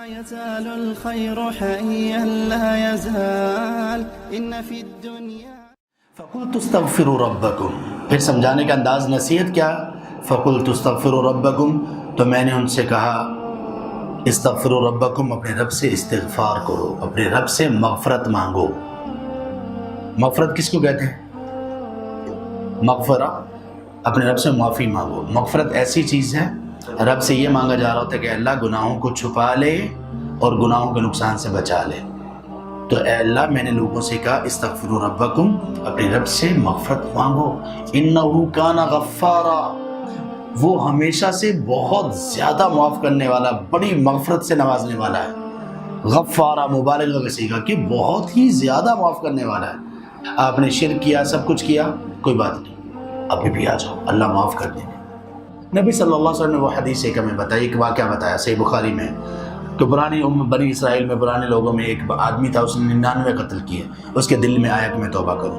يزال الخير حيا لا يزال إن في الدنيا فقلت استغفروا ربکم، پھر سمجھانے کا انداز نصیحت کیا؟ فقلت استغفروا ربکم، تو میں نے ان سے کہا استغفروا ربکم، اپنے رب سے استغفار کرو، اپنے رب سے مغفرت مانگو۔ مغفرت کس کو کہتے ہیں؟ مغفرہ، اپنے رب سے معافی مانگو۔ مغفرت ایسی چیز ہے، رب سے یہ مانگا جا رہا ہوتا ہے کہ اللہ گناہوں کو چھپا لے اور گناہوں کے نقصان سے بچا لے۔ تو اے اللہ، میں نے لوگوں سے کہا استغفروا ربکم، اپنے رب سے مغفرت مانگو، انہ کان غفارا، وہ ہمیشہ سے بہت زیادہ معاف کرنے والا، بڑی مغفرت سے نوازنے والا ہے۔ غفارا مبالغہ کا صیغہ کہ بہت ہی زیادہ معاف کرنے والا ہے۔ آپ نے شرک کیا، سب کچھ کیا، کوئی بات نہیں، ابھی بھی آ جاؤ، اللہ معاف کر دیں گے۔ نبی صلی اللہ علیہ وسلم نے وہ حدیث ایک ہمیں بتائی، ایک واقعہ بتایا صحیح بخاری میں، کہ پرانی بنی اسرائیل میں، پرانے لوگوں میں ایک آدمی تھا، اس نے 99 قتل کیے۔ اس کے دل میں آیا کہ میں توبہ کروں۔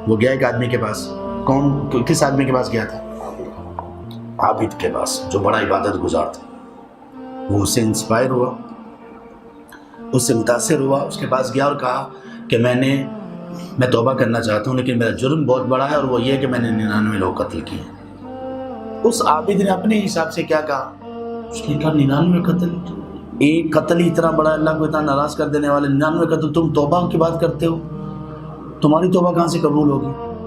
وہ گیا ایک آدمی کے پاس، کس آدمی کے پاس گیا تھا؟ عابد کے پاس، جو بڑا عبادت گزار تھا۔ وہ اس سے انسپائر ہوا، اس سے متاثر ہوا، اس کے پاس گیا اور کہا کہ میں توبہ کرنا چاہتا ہوں، لیکن میرا جرم بہت بڑا ہے، اور وہ یہ کہ میں نے 99 لوگ قتل کیے۔ اس عابد نے اپنے حساب سے کیا کہا؟ اس نے کہا 99 قتل، ایک قتل ہی اتنا بڑا، اللہ کو اتنا ناراض کر دینے والے 99 قتل، تم توبہ کی بات کرتے ہو؟ تمہاری توبہ کہاں سے قبول ہوگی؟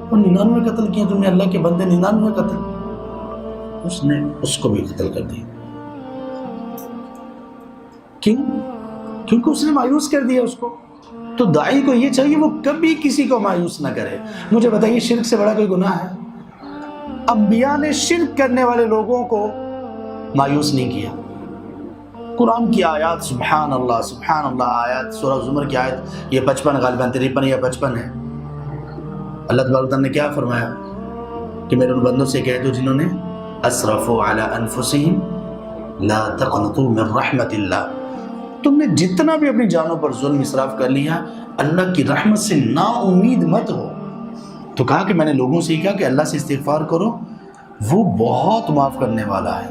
اور 99 قتل کیے تم نے، اللہ کے بندے، 99 قتل۔ اس نے اس کو بھی قتل کر دیا۔ کیوں؟ کیونکہ اس نے مایوس کر دیا اس کو۔ تو داعی کو یہ چاہیے وہ کبھی کسی کو مایوس نہ کرے۔ مجھے بتائیے شرک سے بڑا کوئی گناہ ہے؟ انبیاء نے شرک کرنے والے لوگوں کو مایوس نہیں کیا۔ قرآن کی آیات، سبحان اللہ آیات، سورہ زمر کی آیت یہ 55 غالباً 53 یا 55 ہے۔ اللہ تبارک تعالیٰ نے کیا فرمایا کہ میرے ان بندوں سے کہہ دو جنہوں نے اسرفوا علی انفسہم لا تقنطوا من رحمت اللہ، تم نے جتنا بھی اپنی جانوں پر ظلم اسراف کر لیا، اللہ کی رحمت سے نا امید مت ہو۔ تو کہا کہ میں نے لوگوں سے کہا کہ اللہ سے استغفار کرو، وہ بہت معاف کرنے والا ہے،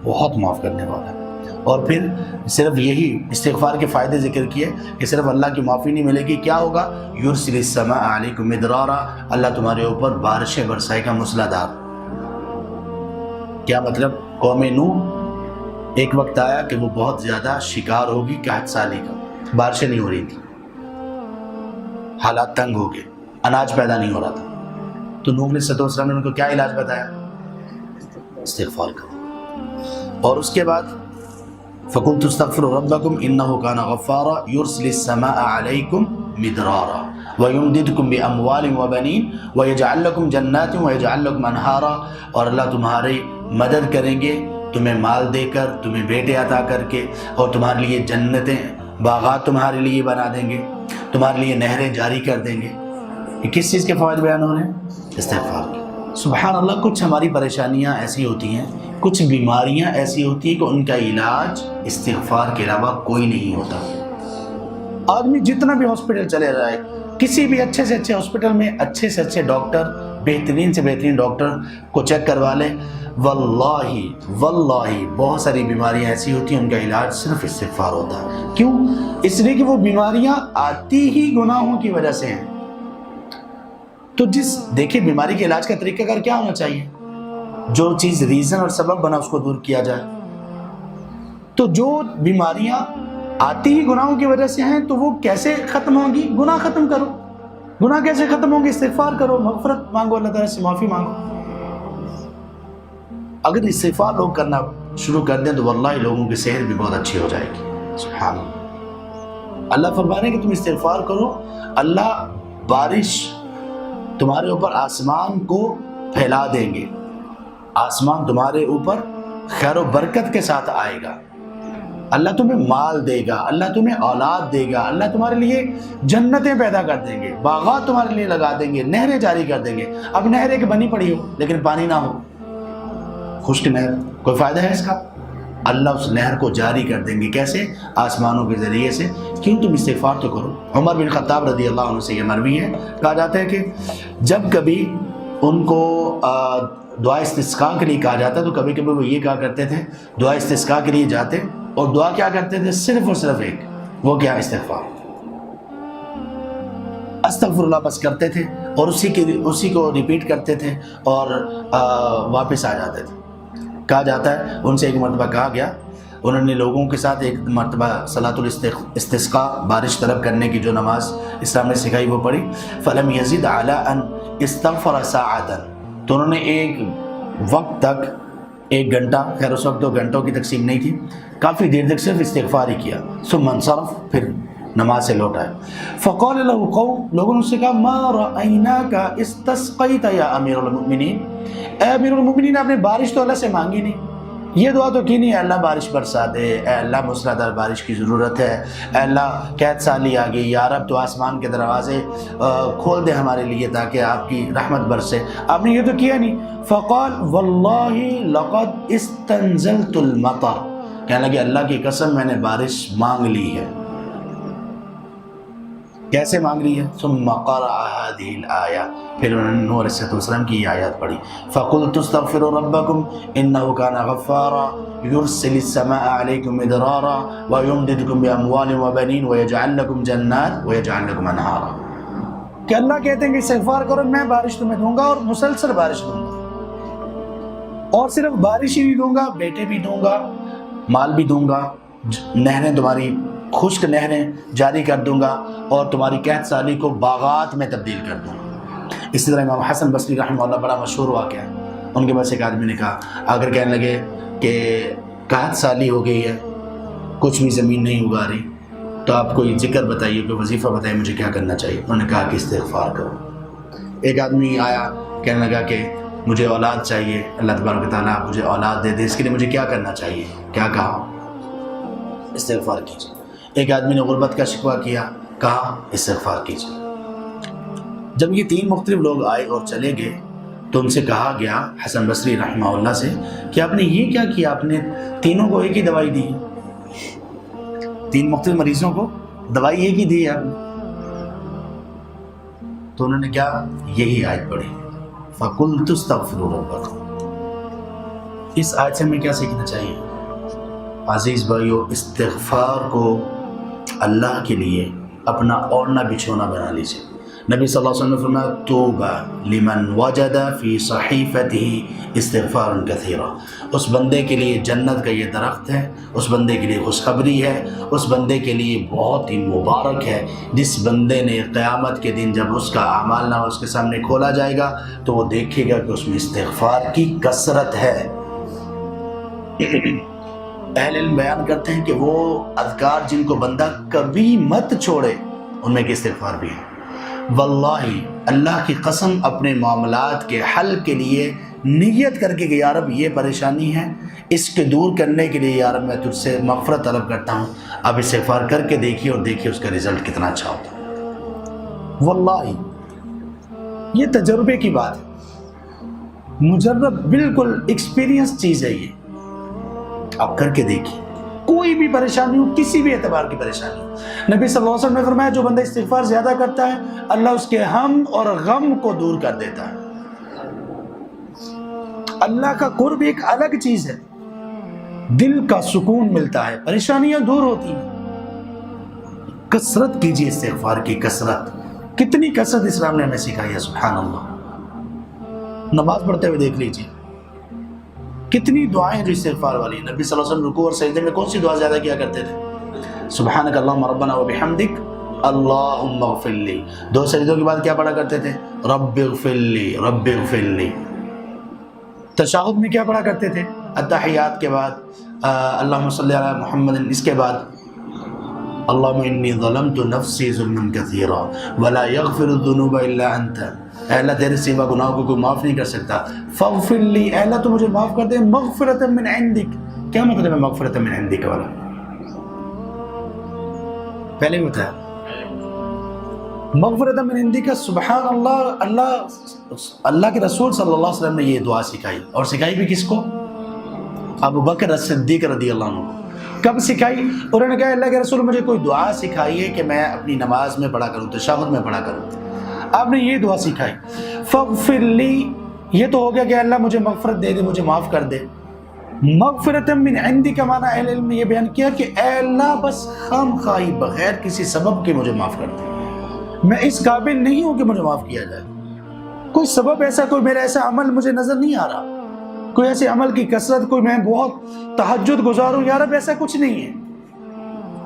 بہت معاف کرنے والا ہے۔ اور پھر صرف یہی استغفار کے فائدے ذکر کیے کہ صرف اللہ کی معافی نہیں ملے گی، کیا ہوگا؟ یرسل السماء علیکم مدرارا، اللہ تمہارے اوپر بارشیں برسائے گا موسلا دار۔ کیا مطلب؟ قوم نوح ایک وقت آیا کہ وہ بہت زیادہ شکار ہوگی 61 سالی کا، بارشیں نہیں ہو رہی تھی، حالات تنگ ہو گئے، اناج پیدا نہیں ہو رہا تھا۔ تو نوح علیہ السلام نے ان کو کیا علاج بتایا؟ استغفار کرو۔ اور اس کے بعد فَقُلْتُ اسْتَغْفِرُوا رَبَّكُمْ إِنَّهُ كَانَ غَفَّارًا يُرْسِلِ السَّمَاءَ عَلَيْكُمْ مِدْرَارًا وَيُمْدِدْكُمْ بِأَمْوَالٍ وَبَنِينَ وَيَجْعَلْ لَكُمْ جَنَّاتٍ وَيَجْعَلْ لَكُمْ أَنْهَارًا، اور اللہ تمہاری مدد کریں گے، تمہیں مال دے کر، تمہیں بیٹے عطا کر کے، اور تمہارے لیے جنتیں، باغات تمہارے لیے بنا دیں گے، تمہارے لیے نہریں جاری کر دیں گے۔ یہ کس چیز کے فوائد بیان ہو رہے ہیں؟ استغفار کے۔ سبحان اللہ، کچھ ہماری پریشانیاں ایسی ہوتی ہیں، کچھ بیماریاں ایسی ہوتی ہیں کہ ان کا علاج استغفار کے علاوہ کوئی نہیں ہوتا۔ آدمی جتنا بھی ہاسپٹل چلے جائے، کسی بھی اچھے سے اچھے ہاسپٹل میں اچھے سے اچھے ڈاکٹر، بہترین سے بہترین ڈاکٹر کو چیک کروا لے، واللہ بہت ساری بیماریاں ایسی ہوتی ہیں ان کا علاج صرف استغفار ہوتا ہے۔ کیوں؟ اس لیے کہ وہ بیماریاں آتی ہی گناہوں کی وجہ سے ہیں۔ تو دیکھیں بیماری کے علاج کا طریقہ کار کیا ہونا چاہیے؟ جو چیز ریزن اور سبب بنا اس کو دور کیا جائے۔ تو جو بیماریاں آتی ہی گناہوں کی وجہ سے ہیں تو وہ کیسے ختم ہوں گی؟ گناہ ختم کرو۔ گناہ کیسے ختم ہوں گے؟ استغفار کرو، مغفرت مانگو، اللہ تعالیٰ سے معافی مانگو۔ اگر استغفار لوگ کرنا شروع کر دیں تو واللہ لوگوں کی صحت بھی بہت اچھی ہو جائے گی۔ سبحان اللہ، اللہ فرما رہے ہیں کہ تم استغفار کرو، اللہ بارش تمہارے اوپر آسمان کو پھیلا دیں گے، آسمان تمہارے اوپر خیر و برکت کے ساتھ آئے گا، اللہ تمہیں مال دے گا، اللہ تمہیں اولاد دے گا، اللہ تمہارے لیے جنتیں پیدا کر دیں گے، باغات تمہارے لیے لگا دیں گے، نہریں جاری کر دیں گے۔ اب نہر ایک بنی پڑی ہو لیکن پانی نہ ہو، خشک نہر، کوئی فائدہ ہے اس کا؟ اللہ اس نہر کو جاری کر دیں گے۔ کیسے؟ آسمانوں کے ذریعے سے۔ کیوں؟ تم استغفار تو کرو۔ عمر بن خطاب رضی اللہ عنہ سے یہ مروی ہے، کہا جاتا ہے کہ جب کبھی ان کو دعا استسقاء کے لیے کہا جاتا تو کبھی کبھی وہ یہ کہا کرتے تھے، دعا استسقاء کے لیے جاتے اور دعا کیا کرتے تھے؟ صرف اور صرف ایک، وہ کیا؟ استغفار، استغفر اللہ بس کرتے تھے، اور اسی کو ریپیٹ کرتے تھے اور واپس آ جاتے تھے۔ کہا جاتا ہے ان سے ایک مرتبہ کہا گیا، انہوں نے لوگوں کے ساتھ ایک مرتبہ صلاۃ الاستسقاء، بارش طلب کرنے کی جو نماز اسلام نے سکھائی وہ پڑھی، فلم یزید علی ان استغفر ساعتا، تو انہوں نے ایک وقت تک، ایک گھنٹہ، خیر اس وقت 2 گھنٹوں کی تقسیم نہیں تھی، کافی دیر تک صرف استغفار ہی کیا، ثم انصرف، پھر نماز سے لوٹ آئے۔ فقال له قوم، لوگوں نے اس سے کہا ما رأیناک استسقیت یا امیر المؤمنین، اے امیر المؤمنین آپ نے بارش تو اللہ سے مانگی نہیں، یہ دعا تو کی نہیں ہے اللہ بارش برسا دے، اے اللہ موسلادھار بارش کی ضرورت ہے، اے اللہ قحط سالی آ گئی، یا رب تو آسمان کے دروازے کھول دے ہمارے لیے تاکہ آپ کی رحمت برسے، آپ نے یہ تو کیا نہیں۔ فقال واللہ لقد استنزلت المطر، کہنے لگے اللہ کی قسم میں نے بارش مانگ لی ہے۔ کیسے مانگ لی ہے؟ ثم قرأ هذه الآية، پھر انہوں نے نوح علیہ السلام کی یہ آیات پڑھی، فقلت استغفروا ربکم انه كان غفارا يرسل السماء عليكم مدرارا ويمددكم باموال وبنين ويجعل لكم جنات ويجعل لكم انهارا، کہ اللہ کہتے ہیں کہ استغفار کرو میں بارش تمہیں دوں گا اور مسلسل بارش دوں گا، اور صرف بارش ہی نہیں دوں گا، بیٹے بھی دوں گا، مال بھی دوں گا، نہریں تمہاری خشک نہریں جاری کر دوں گا، اور تمہاری قحط سالی کو باغات میں تبدیل کر دوں گا۔ اسی طرح امام حسن بصری رحمہ اللہ، بڑا مشہور واقعہ ہے، ان کے پاس ایک آدمی نے کہا، اگر کہنے لگے کہ قحط سالی ہو گئی ہے، کچھ بھی زمین نہیں اگا رہی، تو آپ کوئی ذکر بتائیے، کوئی وظیفہ بتائیے مجھے کیا کرنا چاہیے۔ انہوں نے کہا کہ استغفار کرو۔ ایک آدمی آیا کہنے لگا کہ مجھے اولاد چاہیے، اللہ تبارک و تعالیٰ مجھے اولاد دے دے، اس کے لیے مجھے کیا کرنا چاہیے؟ کیا کہا؟ استغفار کیجیے۔ ایک آدمی نے غربت کا شکوہ کیا، کہا استغفار کیجیے۔ جب یہ 3 مختلف لوگ آئے اور چلے گئے تو ان سے کہا گیا حسن بصری رحمہ اللہ سے کہ آپ نے یہ کیا کیا؟ آپ نے تینوں کو ایک ہی دوائی دی، 3 مختلف مریضوں کو دوائی ایک ہی دی آپ نے۔ تو انہوں نے کیا؟ یہی آیت پڑھی، فَقُلْتُ اسْتَغْفِرُوا رَبَّكُمْ۔ اس آیت سے ہمیں کیا سیکھنا چاہیے؟ عزیز بھائیو، استغفار کو اللہ کے لیے اپنا اوڑھنا بچھونا بنا لیجیے۔ نبی صلی اللہ علیہ وسلم نے فرمایا طوبی لمن وجد فی صحیفته استغفارا کثیرا، اس بندے کے لیے جنت کا یہ درخت ہے، اس بندے کے لیے خوشخبری ہے، اس بندے کے لیے بہت ہی مبارک ہے جس بندے نے قیامت کے دن جب اس کا اعمال نامہ اس کے سامنے کھولا جائے گا تو وہ دیکھے گا کہ اس میں استغفار کی کثرت ہے۔ اہل علم بیان کرتے ہیں کہ وہ اذکار جن کو بندہ کبھی مت چھوڑے ان میں کہ استغفار بھی ہے۔ واللہ اللہ کی قسم، اپنے معاملات کے حل کے لیے نیت کر کے کہ یا رب یہ پریشانی ہے، اس کے دور کرنے کے لیے یا رب میں تجھ سے مغفرت طلب کرتا ہوں، اب استغفار کر کے دیکھیے اور دیکھیے اس کا رزلٹ کتنا اچھا ہوتا ہے۔ واللہ یہ تجربے کی بات ہے، مجرب بالکل ایکسپیرینس چیز ہے، یہ آپ کر کے دیکھیے، کوئی بھی پریشانی ہو، کسی بھی اعتبار کی پریشانی ہو۔ نبی صلی اللہ علیہ وسلم نے فرمایا جو بندہ استغفار زیادہ کرتا ہے اللہ اس کے ہم اور غم کو دور کر دیتا ہے۔ اللہ کا قرب ایک الگ چیز ہے، دل کا سکون ملتا ہے، پریشانیاں دور ہوتی ہیں۔ کثرت کیجیے استغفار کی، کثرت، کتنی کثرت اسلام نے ہمیں سکھائی ہے، سبحان اللہ۔ نماز پڑھتے ہوئے دیکھ لیجیے کتنی دعائیں جو استغفار والی ہیں۔ نبی صلی اللہ علیہ وسلم رکوع اور سجدے میں کون سی دعا زیادہ کیا کرتے تھے؟ سبحانک اللہم ربنا وبحمدک اللہم اغفر لی۔ 2 سجدوں کے بعد کیا پڑھا کرتے تھے؟ رب اغفر لی، رب اغفر لی۔ تشہد میں کیا پڑھا کرتے تھے؟ التحیات کے بعد اللہم صلی علی محمد، اس کے بعد اللہم انی ظلمت نفسی ظلما کثیرا ولا یغفر الذنوب الا انت، اے اللہ تیرے سوا گناہوں کو کوئی معاف نہیں کر سکتا، فاغفر لی، اے اللہ تو مجھے معاف کر دے، مغفرۃ من عندک۔ کیا مطلب ہے مغفرۃ من عندک والا؟ پہلے بھی بتایا، مغفرۃ من عندک، سبحان اللہ، اللہ کے رسول صلی اللہ علیہ وسلم نے یہ دعا سکھائی، اور سکھائی بھی کس کو؟ ابو بکر الصدیق رضی اللہ عنہ۔ کب سکھائی؟ انہوں نے کہا اللہ کے رسول مجھے کوئی دعا سکھائیے کہ میں اپنی نماز میں پڑھا کروں، تشہد میں پڑھا کروں۔ آپ نے یہ دعا سکھائی، فاغفر لی، یہ تو ہو گیا کہ اللہ مجھے مغفرت دے دے، مجھے معاف کر دے، مغفرۃ من عندی کا معنی اہل علم نے یہ بیان کیا کہ اے اللہ بس خام خواہی بغیر کسی سبب کے مجھے معاف کر دے، میں اس قابل نہیں ہوں کہ مجھے معاف کیا جائے، کوئی سبب ایسا، کوئی میرا ایسا عمل مجھے نظر نہیں آ رہا، کوئی ایسے عمل کی کثرت، کوئی میں بہت تہجد گزار ہوں، یا رب ایسا کچھ نہیں ہے،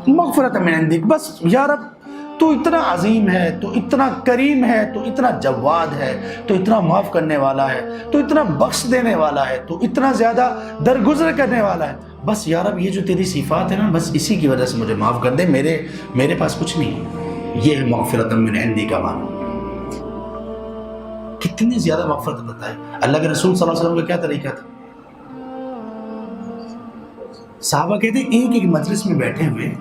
مغفرۃ من عندک، بس یا رب تو اتنا عظیم ہے، تو اتنا کریم ہے، تو اتنا جواد ہے، تو اتنا معاف کرنے والا ہے، تو اتنا بخش دینے والا ہے، تو اتنا زیادہ درگزر کرنے والا ہے، بس یا رب یہ جو تیری صفات ہے نا، بس اسی کی وجہ سے مجھے معاف کر دے، میرے پاس کچھ نہیں ہے۔ یہ ہے مغفرۃ من عندی کا معنی۔ کتنی زیادہ مغفرت بتائے۔ اللہ کے رسول صلی اللہ علیہ وسلم کا کیا طریقہ تھا؟ صحابہ کہتے ہیں ایک مجلس میں بیٹھے ہوئے،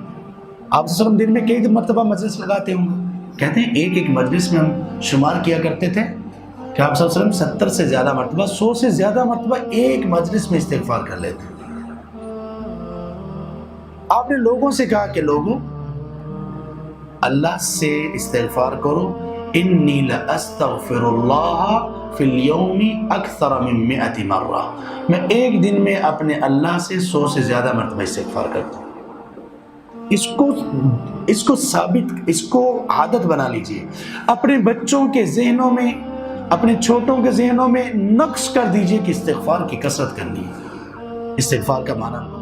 آپ صلی اللہ علیہ وسلم دن میں کئی مرتبہ مجلس لگاتے ہوں گے، کہتے ہیں ایک مجلس میں ہم شمار کیا کرتے تھے کہ آپ صلی اللہ علیہ وسلم 70 سے زیادہ مرتبہ، 100 سے زیادہ مرتبہ ایک مجلس میں استغفار کر لیتے۔ آپ نے لوگوں سے کہا کہ لوگوں اللہ سے استغفار کرو، انی لاستغفر اللہ فی اليوم اکثر من 100 مرہ، میں ایک دن میں اپنے اللہ سے 100 سے زیادہ مرتبہ استغفار کرتا ہوں۔ اس کو ثابت، اس کو عادت بنا لیجئے، اپنے بچوں کے ذہنوں میں، اپنے چھوٹوں کے ذہنوں میں نقش کر دیجئے کہ استغفار کی کثرت کرنی ہے۔ استغفار کا معنی